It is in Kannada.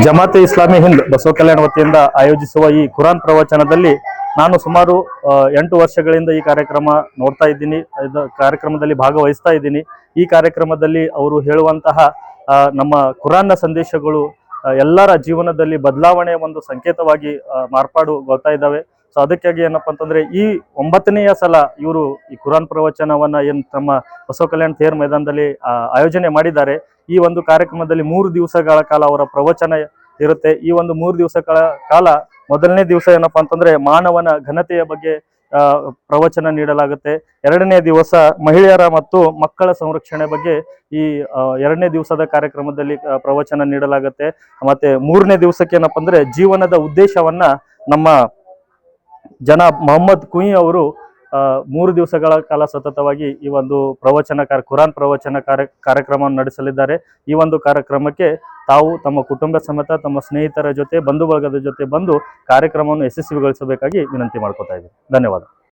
ಜಮಾತೆ ಇಸ್ಲಾಮಿ ಹಿಂದ್ ಬಸವ ಕಲ್ಯಾಣ ವತಿಯಿಂದ ಆಯೋಜಿಸುವ ಈ ಕುರಾನ್ ಪ್ರವಚನದಲ್ಲಿ ನಾನು ಸುಮಾರು 8 ವರ್ಷಗಳಿಂದ ಈ ಕಾರ್ಯಕ್ರಮ ನೋಡ್ತಾ ಇದ್ದೀನಿ. ಕಾರ್ಯಕ್ರಮದಲ್ಲಿ ಭಾಗವಹಿಸ್ತಾ ಇದ್ದೀನಿ. ಈ ಕಾರ್ಯಕ್ರಮದಲ್ಲಿ ಅವರು ಹೇಳುವಂತಹ ನಮ್ಮ ಕುರಾನ್ನ ಸಂದೇಶಗಳು ಎಲ್ಲರ ಜೀವನದಲ್ಲಿ ಬದಲಾವಣೆಯ ಒಂದು ಸಂಕೇತವಾಗಿ ಮಾರ್ಪಾಡುಗೊಳ್ತಾ ಇದ್ದಾವೆ. ಸೊ ಅದಕ್ಕಾಗಿ ಏನಪ್ಪಾ ಅಂತಂದ್ರೆ ಈ 9ನೆಯ ಸಲ ಇವರು ಈ ಕುರಾನ್ ಪ್ರವಚನವನ್ನ ಏನು ತಮ್ಮ ಬಸವ ಕಲ್ಯಾಣ ತೇರ್ ಮೈದಾನದಲ್ಲಿ ಆಯೋಜನೆ ಮಾಡಿದ್ದಾರೆ. ಈ ಒಂದು ಕಾರ್ಯಕ್ರಮದಲ್ಲಿ 3 ದಿವಸಗಳ ಕಾಲ ಅವರ ಪ್ರವಚನ ಇರುತ್ತೆ. ಈ ಒಂದು 3 ದಿವಸಗಳ ಕಾಲ ಮೊದಲನೇ ದಿವಸ ಏನಪ್ಪಾ ಅಂತಂದ್ರೆ ಮಾನವನ ಘನತೆಯ ಬಗ್ಗೆ ಪ್ರವಚನ ನೀಡಲಾಗುತ್ತೆ. 2ನೇ ದಿವಸ ಮಹಿಳೆಯರ ಮತ್ತು ಮಕ್ಕಳ ಸಂರಕ್ಷಣೆ ಬಗ್ಗೆ ಈ 2ನೇ ದಿವಸದ ಕಾರ್ಯಕ್ರಮದಲ್ಲಿ ಪ್ರವಚನ ನೀಡಲಾಗುತ್ತೆ. ಮತ್ತೆ 3ನೇ ದಿವಸಕ್ಕೆ ಏನಪ್ಪಾ ಅಂದ್ರೆ ಜೀವನದ ಉದ್ದೇಶವನ್ನ ನಮ್ಮ ಜನಾಬ್ ಮೊಹಮ್ಮದ್ ಕುಯಿ ಅವರು 3 ದಿವಸಗಳ ಕಾಲ ಸತತವಾಗಿ ಈ ಒಂದು ಕುರಾನ್ ಪ್ರವಚನ ಕಾರ್ಯಕ್ರಮವನ್ನು ನಡೆಸಲಿದ್ದಾರೆ. ಈ ಒಂದು ಕಾರ್ಯಕ್ರಮಕ್ಕೆ ತಾವು ತಮ್ಮ ಕುಟುಂಬ ಸಮೇತ ತಮ್ಮ ಸ್ನೇಹಿತರ ಜೊತೆ ಬಂಧು ಬಳಗದ ಜೊತೆ ಬಂದು ಕಾರ್ಯಕ್ರಮವನ್ನು ಯಶಸ್ವಿಗೊಳಿಸಬೇಕಾಗಿ ವಿನಂತಿ ಮಾಡ್ಕೊತಾ ಇದ್ದೀನಿ. ಧನ್ಯವಾದ.